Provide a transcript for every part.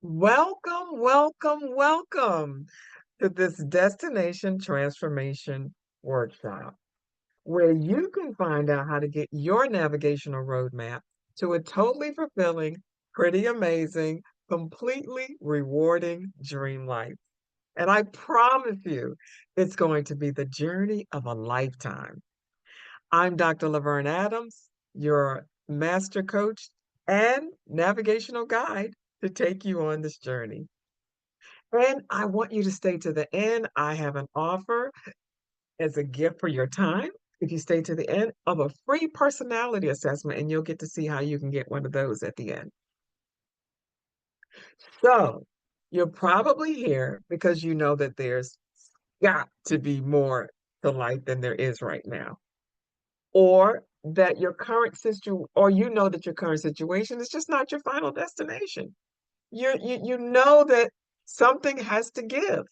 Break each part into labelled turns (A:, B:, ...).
A: Welcome, welcome, welcome to this Destination Transformation Workshop, where you can find out how to get your navigational roadmap to a totally fulfilling, pretty amazing, completely rewarding dream life. And I promise you, it's going to be the journey of a lifetime. I'm Dr. Laverne Adams, your master coach and navigational guide to take you on this journey. And I want you to stay to the end. I have an offer as a gift for your time. If you stay to the end of a free personality assessment, and you'll get to see how you can get one of those at the end. So you're probably here because you know that there's got to be more to life than there is right now, or that your current situ, or you know that your current situation is just not your final destination. You know that something has to give.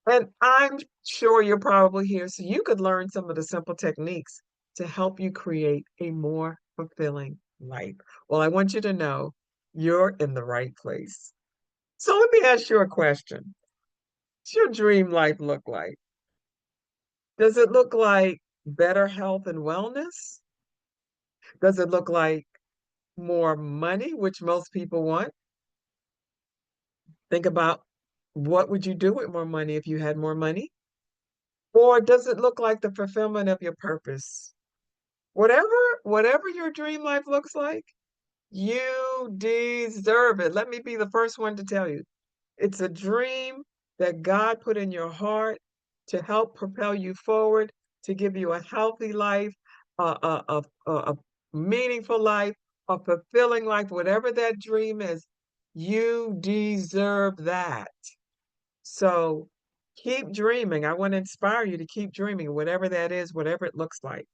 A: And I'm sure you're probably here so you could learn some of the simple techniques to help you create a more fulfilling life. Well, I want you to know you're in the right place. So let me ask you a question. What's your dream life look like? Does it look like better health and wellness? Does it look like more money, which most people want? Think about what would you do with more money if you had more money? Or does it look like the fulfillment of your purpose? Whatever your dream life looks like, you deserve it. Let me be the first one to tell you. It's a dream that God put in your heart to help propel you forward, to give you a healthy life, a meaningful life, a fulfilling life, whatever that dream is, you deserve that. So keep dreaming. I want to inspire you to keep dreaming, whatever that is, whatever it looks like.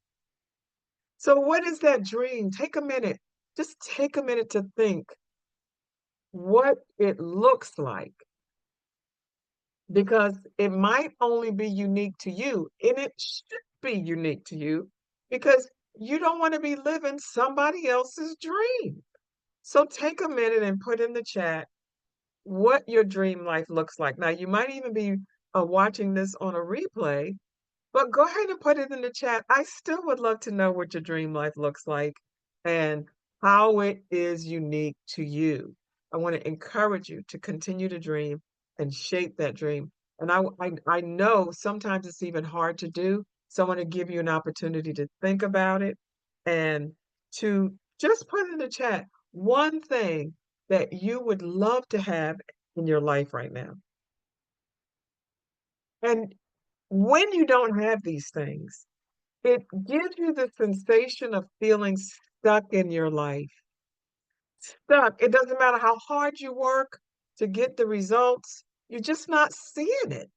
A: So what is that dream? Take a minute. Just take a minute to think what it looks like because it might only be unique to you and it should be unique to you because you don't want to be living somebody else's dream. So take a minute and put in the chat what your dream life looks like. Now, you might even be watching this on a replay. But go ahead and put it in the chat. I still would love to know what your dream life looks like and how it is unique to you. I want to encourage you to continue to dream and shape that dream. And I know sometimes it's even hard to do. So I want to give you an opportunity to think about it and to just put in the chat one thing that you would love to have in your life right now. And when you don't have these things, it gives you the sensation of feeling stuck in your life. Stuck. It doesn't matter how hard you work to get the results, you're just not seeing it.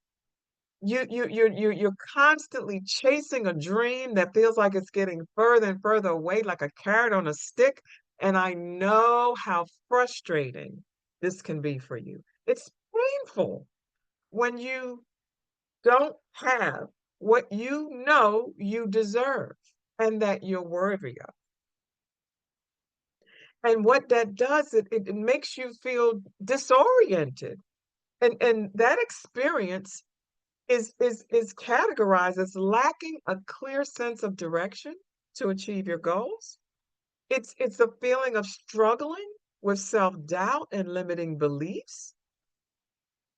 A: You're constantly chasing a dream that feels like it's getting further and further away, like a carrot on a stick. And I know how frustrating this can be for you. It's painful when you don't have what you know you deserve and that you're worthy of. And what that does, it makes you feel disoriented. And that experience is categorized as lacking a clear sense of direction to achieve your goals. It's a feeling of struggling with self-doubt and limiting beliefs.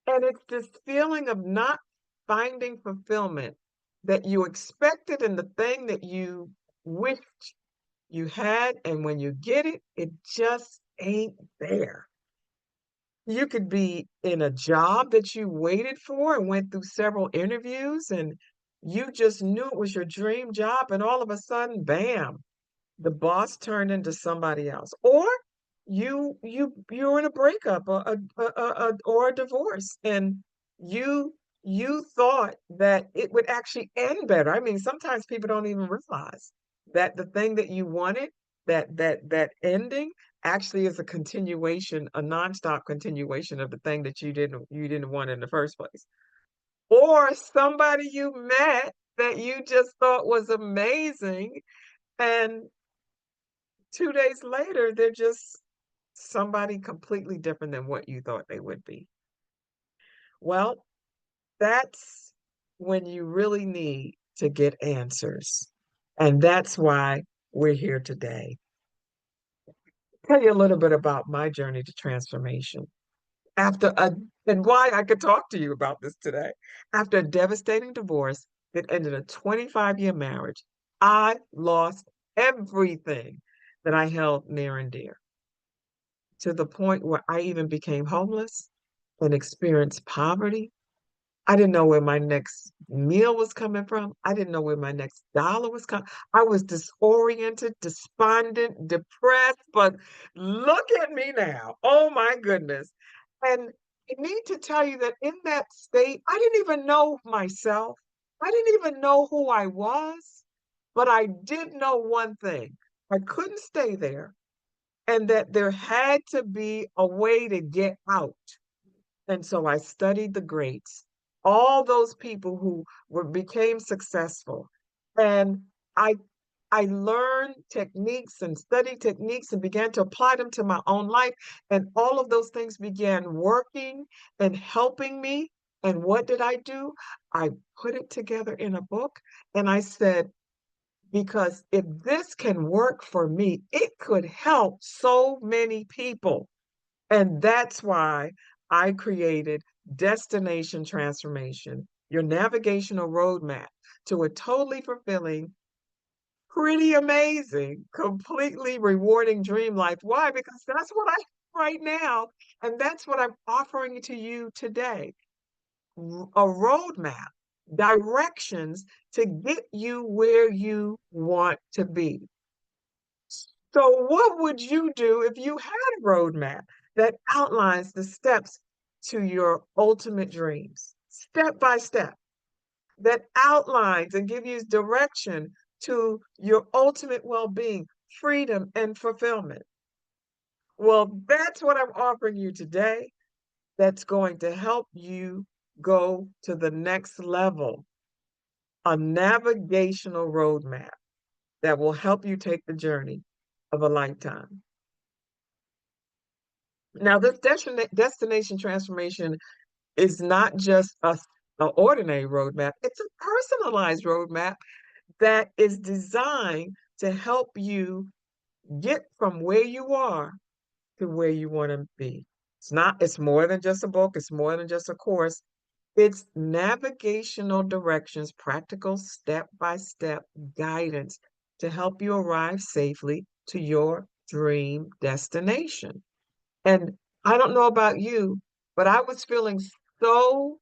A: And it's this feeling of not finding fulfillment that you expected in the thing that you wished you had, and when you get it, it just ain't there. You could be in a job that you waited for and went through several interviews, and you just knew it was your dream job, and all of a sudden, bam, the boss turned into somebody else. Or you're in a breakup or a divorce, and you you thought that it would actually end better. I mean, sometimes people don't even realize that the thing that you wanted, that ending actually is a continuation, a nonstop continuation of the thing that you didn't want in the first place. Or somebody you met that you just thought was amazing, and 2 days later, they're just somebody completely different than what you thought they would be. Well, that's when you really need to get answers. And that's why we're here today. Tell you a little bit about my journey to transformation. After a and why I could talk to you about this today. After a devastating divorce that ended a 25-year marriage, I lost everything that I held near and dear, to the point where I even became homeless and experienced poverty. I didn't know where my next meal was coming from. I didn't know where my next dollar was coming. I was disoriented, despondent, depressed, but look at me now. Oh my goodness. And I need to tell you that in that state, I didn't even know myself. I didn't even know who I was, but I did know one thing. I couldn't stay there, and that there had to be a way to get out. And so I studied the greats, all those people who became successful. And I I learned techniques and studied techniques and began to apply them to my own life. And all of those things began working and helping me. And what did I do? I put it together in a book and I said, because if this can work for me, it could help so many people. And that's why I created Destination Transformation, your navigational roadmap to a totally fulfilling, pretty amazing, completely rewarding dream life. Why? Because that's what I right now, and that's what I'm offering to you today. A roadmap, directions to get you where you want to be. So, what would you do if you had a roadmap that outlines the steps to your ultimate dreams, step by step, that outlines and gives you direction to your ultimate well being, freedom, and fulfillment? Well, that's what I'm offering you today. That's going to help you go to the next level, a navigational roadmap that will help you take the journey of a lifetime. Now, this destination transformation is not just an ordinary roadmap, it's a personalized roadmap that is designed to help you get from where you are to where you want to be. It's more than just a book, it's more than just a course. It's navigational directions, practical step by step guidance to help you arrive safely to your dream destination. And I don't know about you, but I was feeling so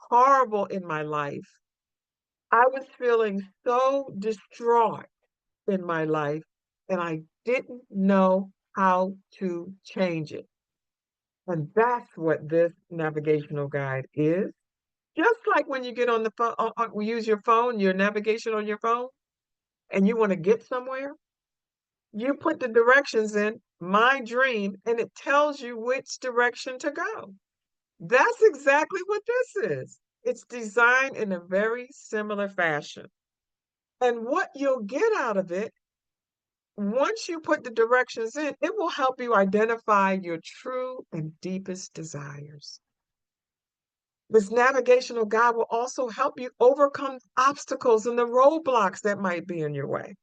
A: horrible in my life. I was feeling so distraught in my life, and I didn't know how to change it. And that's what this navigational guide is. Just like when you get on the phone, use your phone, your navigation on your phone, and you want to get somewhere, you put the directions in, my dream, and it tells you which direction to go. That's exactly what this is. It's designed in a very similar fashion. And what you'll get out of it, once you put the directions in, it will help you identify your true and deepest desires. This navigational guide will also help you overcome obstacles and the roadblocks that might be in your way.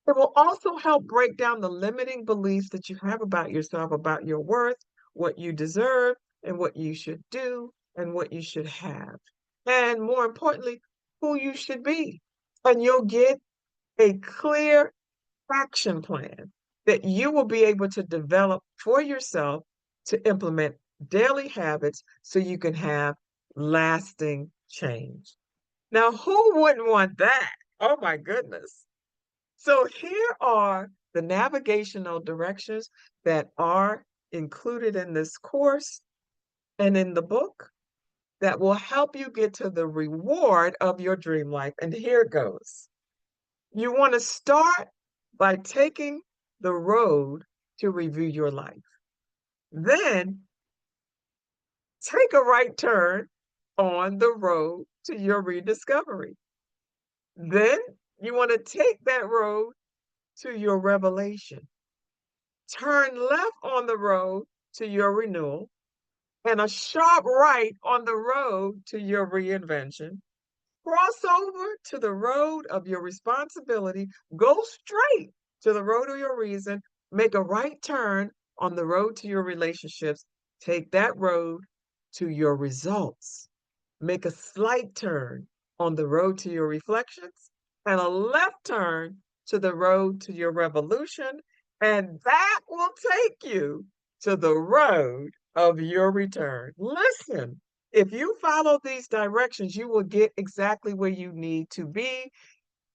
A: It will also help break down the limiting beliefs that you have about yourself, about your worth, what you deserve, and what you should do, and what you should have. And more importantly, who you should be. And you'll get a clear action plan that you will be able to develop for yourself to implement daily habits so you can have lasting change. Now, who wouldn't want that? Oh my goodness. So here are the navigational directions that are included in this course and in the book that will help you get to the reward of your dream life. And here it goes. You want to start by taking the road to review your life. Then take a right turn on the road to your rediscovery. Then you want to take that road to your revelation. turn left on the road to your renewal, and a sharp right on the road to your reinvention. Cross over to the road of your responsibility, go straight to the road of your reason, make a right turn on the road to your relationships, take that road to your results. Make a slight turn on the road to your reflections and a left turn to the road to your revolution, and that will take you to the road of your return. Listen, if you follow these directions, you will get exactly where you need to be,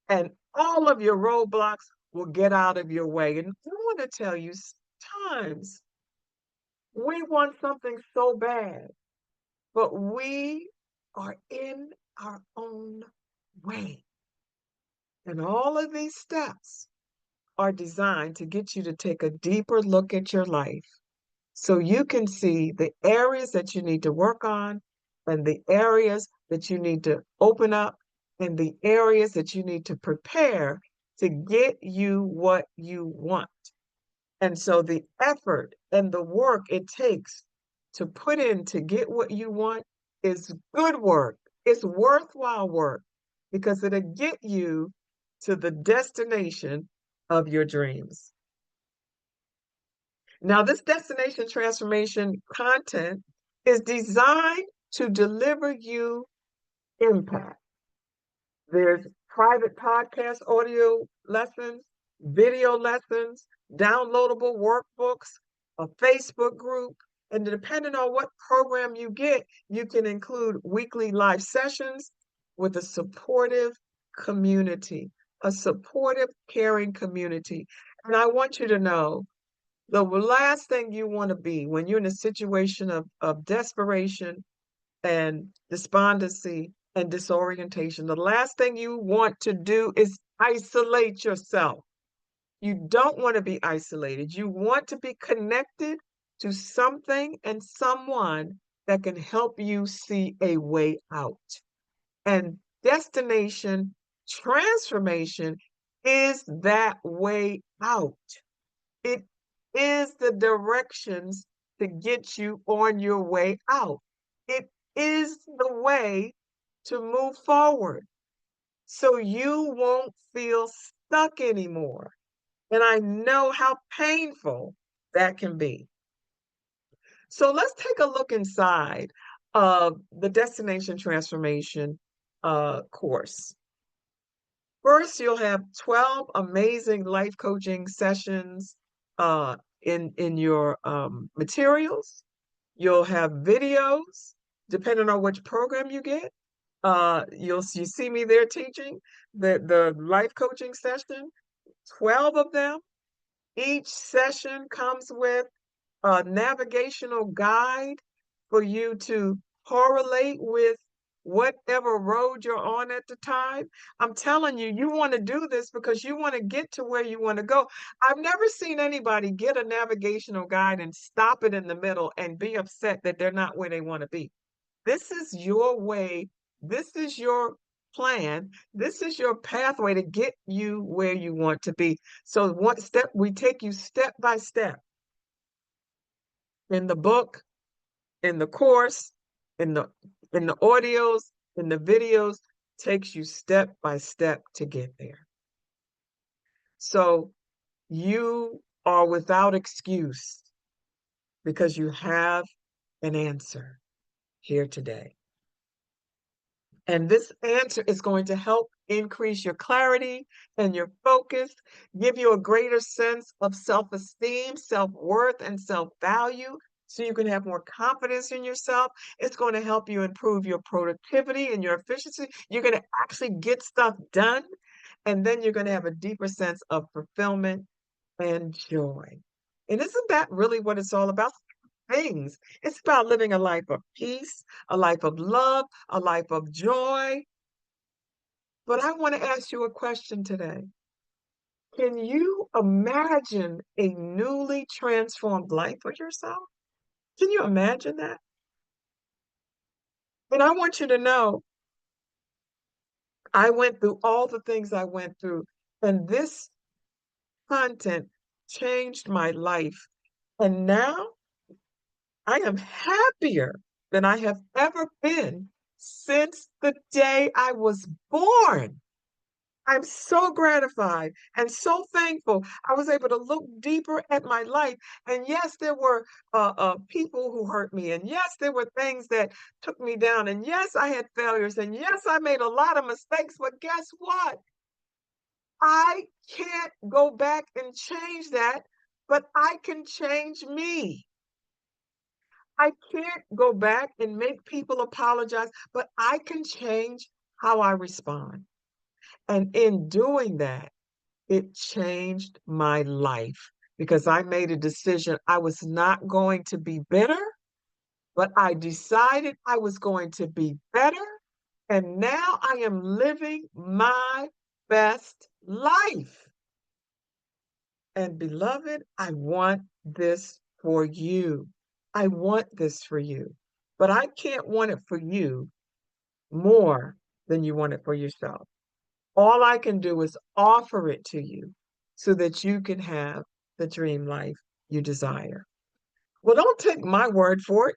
A: and all of your roadblocks will get out of your way. And I want to tell you, sometimes we want something so bad, but we are in our own way. And all of these steps are designed to get you to take a deeper look at your life so you can see the areas that you need to work on and the areas that you need to open up and the areas that you need to prepare to get you what you want. And so the effort and the work it takes to put in to get what you want is good work. It's worthwhile work because it'll get you to the destination of your dreams. Now, this destination transformation content is designed to deliver you impact. There's private podcast audio lessons, video lessons, downloadable workbooks, a Facebook group, and depending on what program you get, you can include weekly live sessions with a supportive community, a supportive, caring community. And I want you to know the last thing you want to be when you're in a situation of desperation and despondency and disorientation, the last thing you want to do is isolate yourself. You don't want to be isolated. You want to be connected to something and someone that can help you see a way out. And destination transformation is that way out. It is the directions to get you on your way out. It is the way to move forward so you won't feel stuck anymore. And I know how painful that can be. So let's take a look inside of the Destination Transformation course. First, you'll have 12 amazing life coaching sessions in your materials. You'll have videos, depending on which program you get. You see me there teaching the life coaching session, 12 of them. Each session comes with a navigational guide for you to correlate with whatever road you're on at the time. I'm telling you, you want to do this because you want to get to where you want to go. I've never seen anybody get a navigational guide and stop it in the middle and be upset that they're not where they want to be. This is your way. This is your plan. This is your pathway to get you where you want to be. So one step, we take you step by step in the book, in the course, in the audios, in the videos, takes you step by step to get there. So you are without excuse because you have an answer here today. And this answer is going to help increase your clarity and your focus, give you a greater sense of self-esteem, self-worth, and self-value, so you can have more confidence in yourself. It's going to help you improve your productivity and your efficiency. You're going to actually get stuff done, and then you're going to have a deeper sense of fulfillment and joy. And isn't that really what it's all about? Things. It's about living a life of peace, a life of love, a life of joy. But I want to ask you a question today. Can you imagine a newly transformed life for yourself? Can you imagine that? And I want you to know I went through all the things I went through, and this content changed my life. And now I am happier than I have ever been since the day I was born. I'm so gratified and so thankful. I was able to look deeper at my life. And yes, there were people who hurt me. And yes, there were things that took me down. And yes, I had failures. And yes, I made a lot of mistakes. But guess what? I can't go back and change that, but I can change me. I can't go back and make people apologize, but I can change how I respond. And in doing that, it changed my life because I made a decision. I was not going to be bitter, but I decided I was going to be better. And now I am living my best life. And beloved, I want this for you. I want this for you. But I can't want it for you more than you want it for yourself. All I can do is offer it to you so that you can have the dream life you desire. Well, don't take my word for it.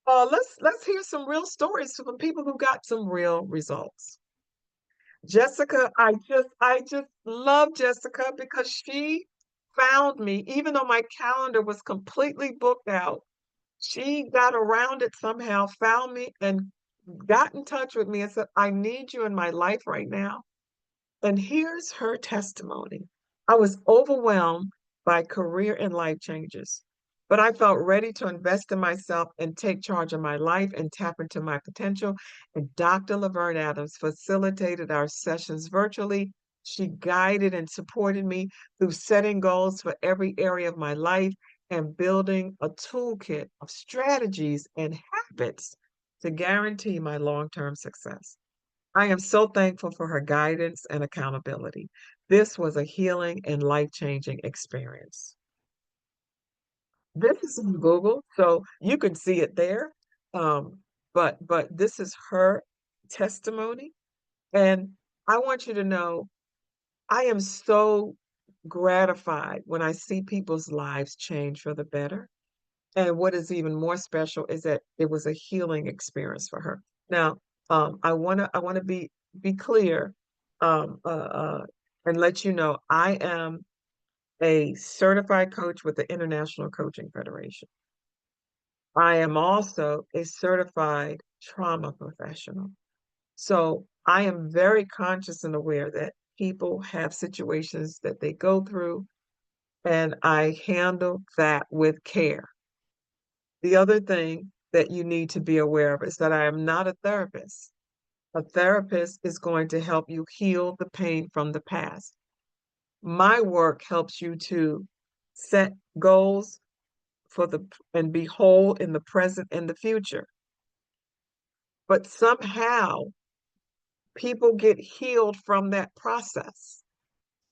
A: Let's hear some real stories from people who got some real results. Jessica, I just love Jessica because she found me, even though my calendar was completely booked out. She got around it somehow, found me, and got in touch with me and said, I need you in my life right now. And here's her testimony. I was overwhelmed by career and life changes, but I felt ready to invest in myself and take charge of my life and tap into my potential. And Dr. Laverne Adams facilitated our sessions virtually. She guided and supported me through setting goals for every area of my life and building a toolkit of strategies and habits to guarantee my long term success. I am so thankful for her guidance and accountability. This was a healing and life-changing experience. This is on Google, so you can see it there. Um, but this is her testimony, and I want you to know I am so gratified when I see people's lives change for the better. And what is even more special is that it was a healing experience for her. Now, I wanna be clear, um, uh, uh, and let you know I am a certified coach with the International Coaching Federation. I am also a certified trauma professional. So I am very conscious and aware that people have situations that they go through, and I handle that with care. The other thing that you need to be aware of is that I am not a therapist. A therapist is going to help you heal the pain from the past. My work helps you to set goals for the and be whole in the present and the future. But somehow people get healed from that process.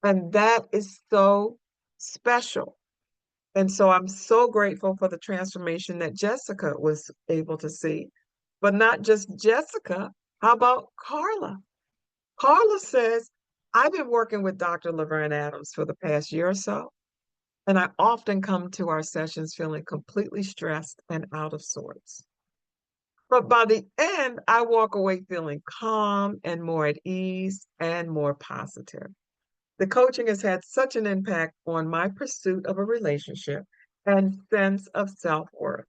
A: And that is so special. And so I'm so grateful for the transformation that Jessica was able to see. But not just Jessica, how about Carla? Carla says, I've been working with Dr. Laverne Adams for the past year or so, and I often come to our sessions feeling completely stressed and out of sorts. But by the end, I walk away feeling calm and more at ease and more positive. The coaching has had such an impact on my pursuit of a relationship and sense of self worth.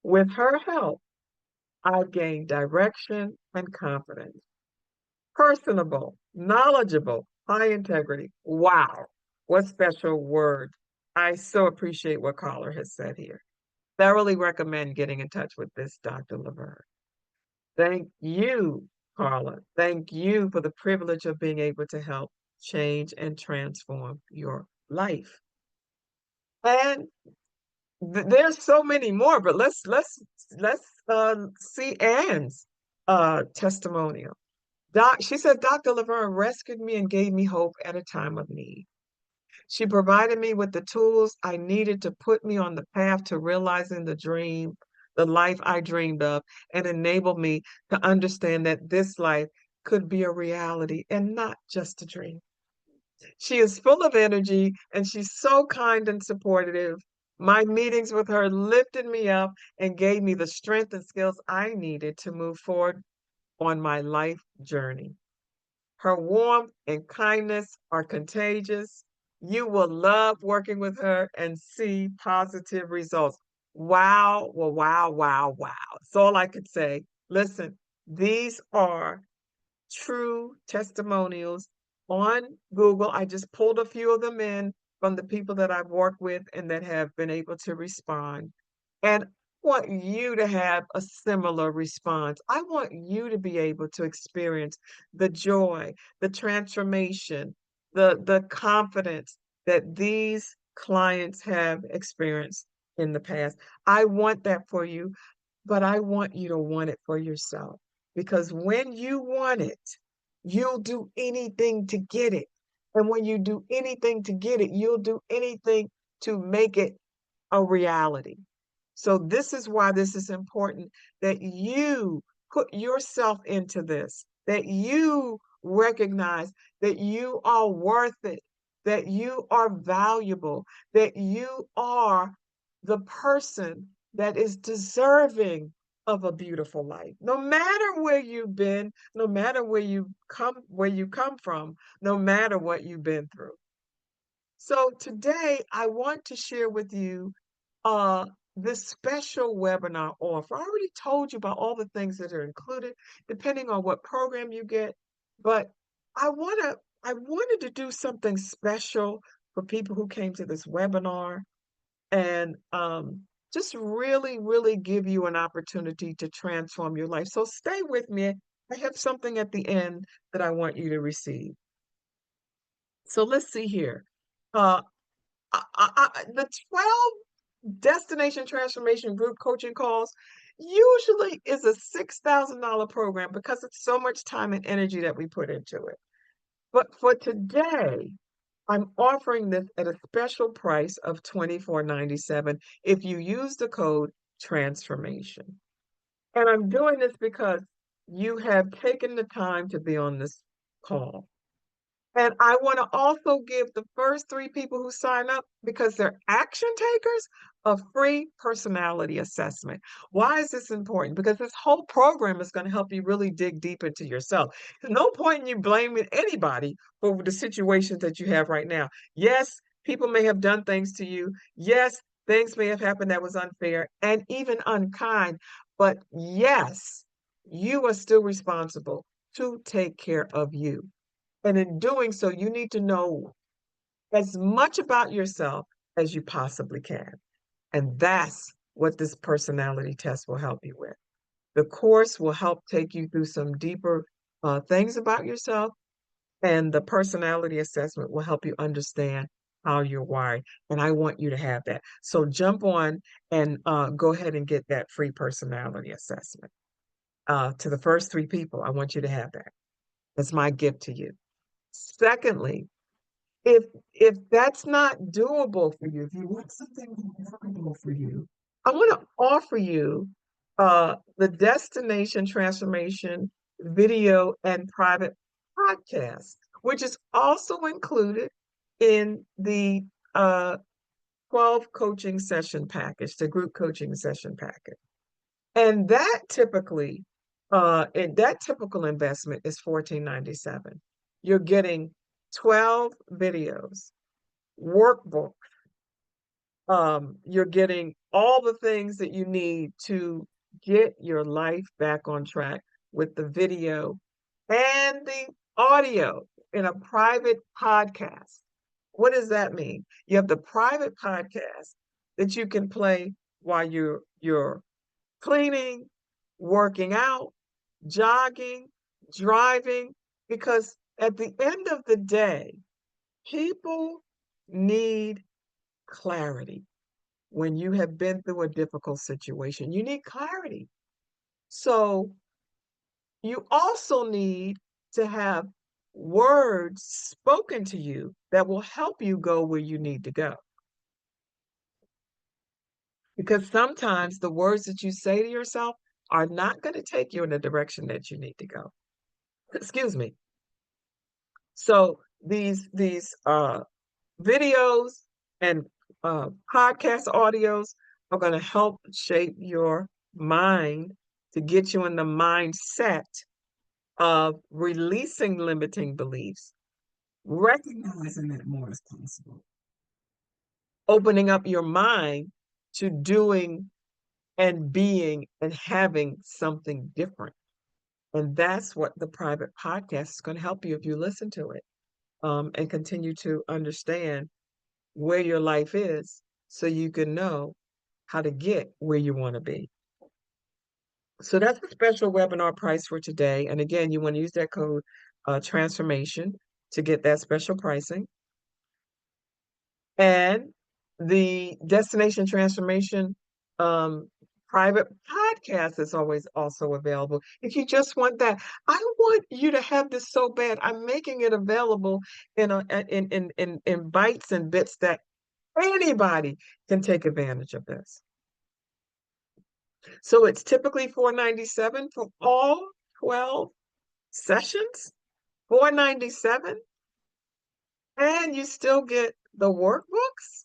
A: With her help, I've gained direction and confidence. Personable, knowledgeable, high integrity. Wow, what special word. I so appreciate what Caller has said here. Thoroughly recommend getting in touch with this Dr. Laverne. Thank you, Carla. Thank you for the privilege of being able to help change and transform your life. And there's so many more, but let's see Anne's testimonial. She said, Dr. Laverne rescued me and gave me hope at a time of need. She provided me with the tools I needed to put me on the path to realizing the life I dreamed of, and enabled me to understand that this life could be a reality and not just a dream. She is full of energy and she's so kind and supportive. My meetings with her lifted me up and gave me the strength and skills I needed to move forward on my life journey. Her warmth and kindness are contagious. You will love working with her and see positive results. Wow, well, wow, wow, wow. That's all I could say. Listen, these are true testimonials on Google. I just pulled a few of them in from the people that I've worked with and that have been able to respond. And I want you to have a similar response. I want you to be able to experience the joy, the transformation, the confidence that these clients have experienced in the past. I want that for you, but I want you to want it for yourself. Because when you want it, you'll do anything to get it. And when you do anything to get it, you'll do anything to make it a reality. So this is why this is important that you put yourself into this, that you recognize that you are worth it, that you are valuable, that you are the person that is deserving of a beautiful life. No matter where you've been, no matter where you come from, no matter what you've been through. So today I want to share with you uh, this special webinar offer. I already told you about all the things that are included, depending on what program you get. But I wanted to do something special for people who came to this webinar and just really, really give you an opportunity to transform your life. So stay with me. I have something at the end that I want you to receive. So let's see here. Uh, the 12 destination transformation group coaching calls usually is a $6,000 program because it's so much time and energy that we put into it. But for today, I'm offering this at a special price of $24.97 if you use the code transformation. And I'm doing this because you have taken the time to be on this call. And I want to also give the first three people who sign up, because they're action takers, a free personality assessment. Why is this important? Because this whole program is going to help you really dig deep into yourself. There's no point in you blaming anybody for the situations that you have right now. Yes, people may have done things to you. Yes, things may have happened that was unfair and even unkind. But yes, you are still responsible to take care of you. And in doing so, you need to know as much about yourself as you possibly can. And that's what this personality test will help you with. The course will help take you through some deeper things about yourself, and the personality assessment will help you understand how you're wired. And I want you to have that. So jump on and go ahead and get that free personality assessment. To the first three people, I want you to have that. That's my gift to you. Secondly, if if that's not doable for you, if you want something workable for you, I want to offer you the Destination Transformation video and private podcast, which is also included in the uh, 12 coaching session package, the group coaching session package. And that typical investment is $14.97. You're getting 12 videos, workbook. You're getting all the things that you need to get your life back on track with the video and the audio in a private podcast. What does that mean? You have the private podcast that you can play while you're cleaning, working out, jogging, driving, because at the end of the day, people need clarity. When you have been through a difficult situation, you need clarity. So you also need to have words spoken to you that will help you go where you need to go. Because sometimes the words that you say to yourself are not going to take you in the direction that you need to go. Excuse me. So these videos and podcast audios are going to help shape your mind to get you in the mindset of releasing limiting beliefs, recognizing that more is possible, opening up your mind to doing and being and having something different. And that's what the private podcast is going to help you if you listen to it, and continue to understand where your life is so you can know how to get where you want to be. So that's a special webinar price for today. And again, you want to use that code transformation to get that special pricing. And the destination transformation um, private podcast is always also available. If you just want that, I want you to have this so bad. I'm making it available in bites and bits that anybody can take advantage of this. So it's typically $497 for all 12 sessions, $497, and you still get the workbooks.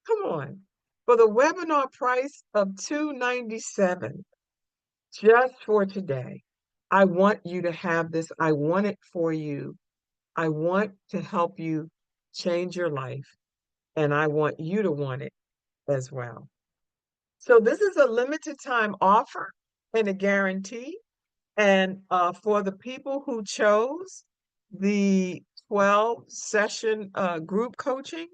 A: Come on. For the webinar price of $297 just for today. I want you to have this. I want it for you. I want to help you change your life, and I want you to want it as well. So this is a limited time offer and a guarantee. And for the people who chose the 12 session group coaching,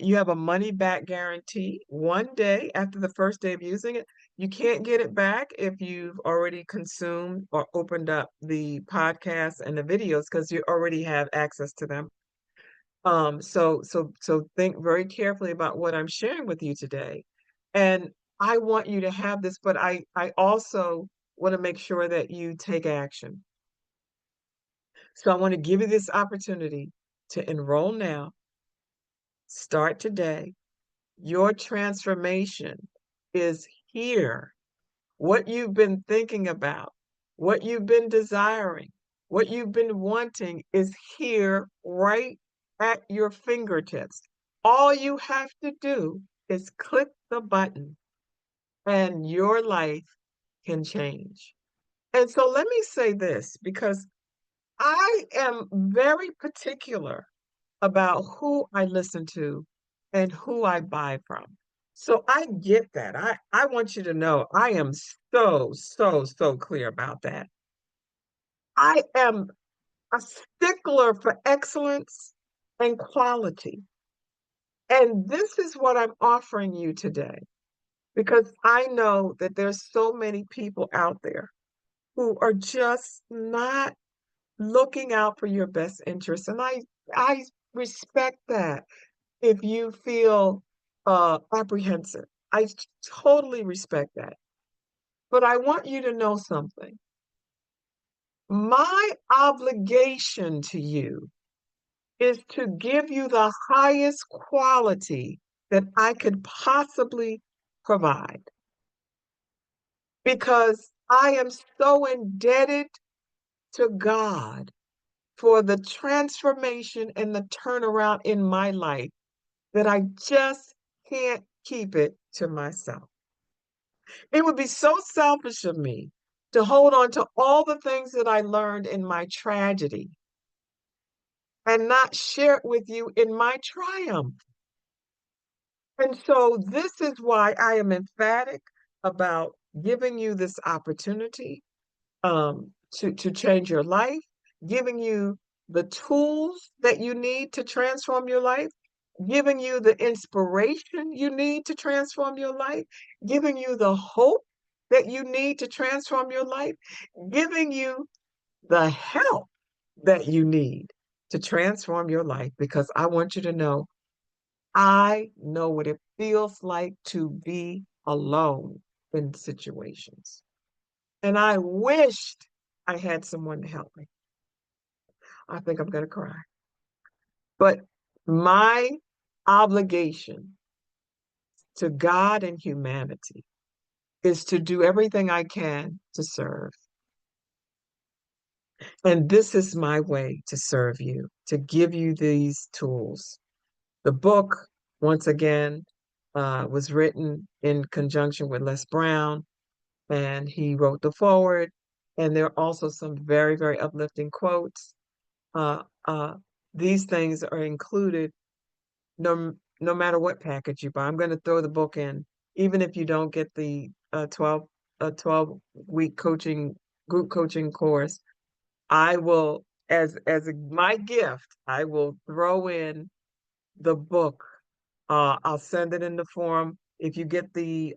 A: you have a money back guarantee 1 day after the first day of using it. You can't get it back if you've already consumed or opened up the podcasts and the videos because you already have access to them. So think very carefully about what I'm sharing with you today. And I want you to have this, but I also want to make sure that you take action. So I want to give you this opportunity to enroll now, start today. Your transformation is here. What you've been thinking about, what you've been desiring, what you've been wanting is here right at your fingertips. All you have to do is click the button and your life can change. And so let me say this because I am very particular about who I listen to and who I buy from. So I get that. I want you to know I am so clear about that. I am a stickler for excellence and quality. And this is what I'm offering you today because I know that there's so many people out there who are just not looking out for your best interests. And I respect that if you feel apprehensive. I totally respect that. But I want you to know something. My obligation to you is to give you the highest quality that I could possibly provide because I am so indebted to God for the transformation and the turnaround in my life that I just can't keep it to myself. It would be so selfish of me to hold on to all the things that I learned in my tragedy and not share it with you in my triumph. And so this is why I am emphatic about giving you this opportunity to change your life, giving you the tools that you need to transform your life, giving you the inspiration you need to transform your life, giving you the hope that you need to transform your life, giving you the help that you need to transform your life because I want you to know I know what it feels like to be alone in situations. And I wished I had someone to help me. I think I'm going to cry. But my obligation to God and humanity is to do everything I can to serve. And this is my way to serve you, to give you these tools. The book, once again, was written in conjunction with Les Brown, and he wrote the foreword. And there are also some very, very uplifting quotes. Uh, uh, these things are included no matter what package you buy. I'm going to throw the book in, even if you don't get the 12-week coaching group coaching course. I will, as my gift, I will throw in the book. I'll send it in the form. If you get the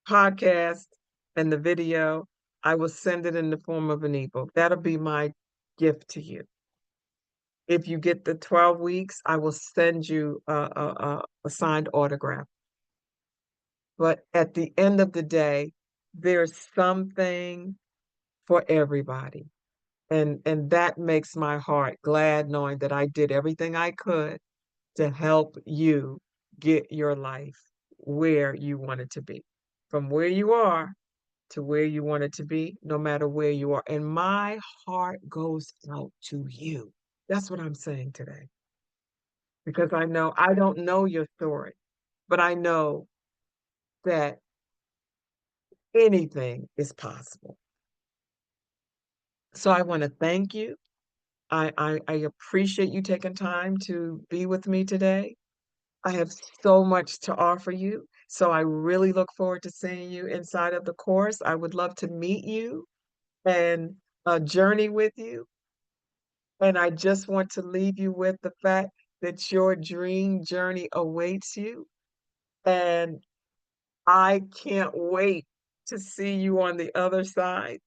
A: podcast and the video, I will send it in the form of an ebook. That'll be my gift to you. If you get the 12 weeks, I will send you a signed autograph. But at the end of the day, there's something for everybody. And that makes my heart glad knowing that I did everything I could to help you get your life where you want it to be. From where you are to where you want it to be, no matter where you are. And my heart goes out to you. That's what I'm saying today. Because I know I don't know your story, but I know that anything is possible. So I want to thank you. I appreciate you taking time to be with me today. I have so much to offer you. So I really look forward to seeing you inside of the course. I would love to meet you and journey with you. And I just want to leave you with the fact that your dream journey awaits you. And I can't wait to see you on the other side.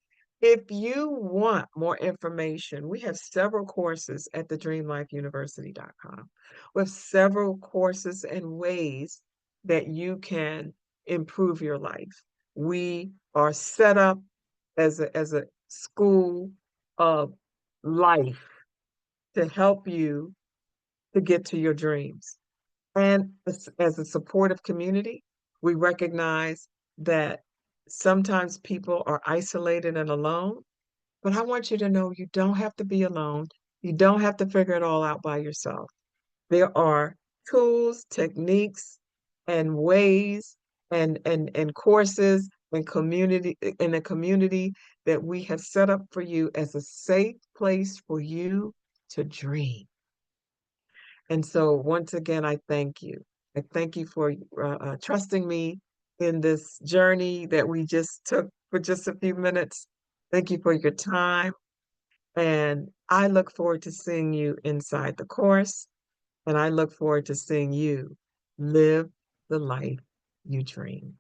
A: If you want more information, we have several courses at thedreamlifeuniversity.com with several courses and ways that you can improve your life. We are set up as a school of life to help you to get to your dreams. And as a supportive community, we recognize that sometimes people are isolated and alone, but I want you to know you don't have to be alone. You don't have to figure it all out by yourself. There are tools, techniques, and ways and courses and community in a community that we have set up for you as a safe place for you to dream. And so, once again, I thank you. I thank you for trusting me in this journey that we just took for just a few minutes. Thank you for your time. And I look forward to seeing you inside the course. And I look forward to seeing you live the life you dream.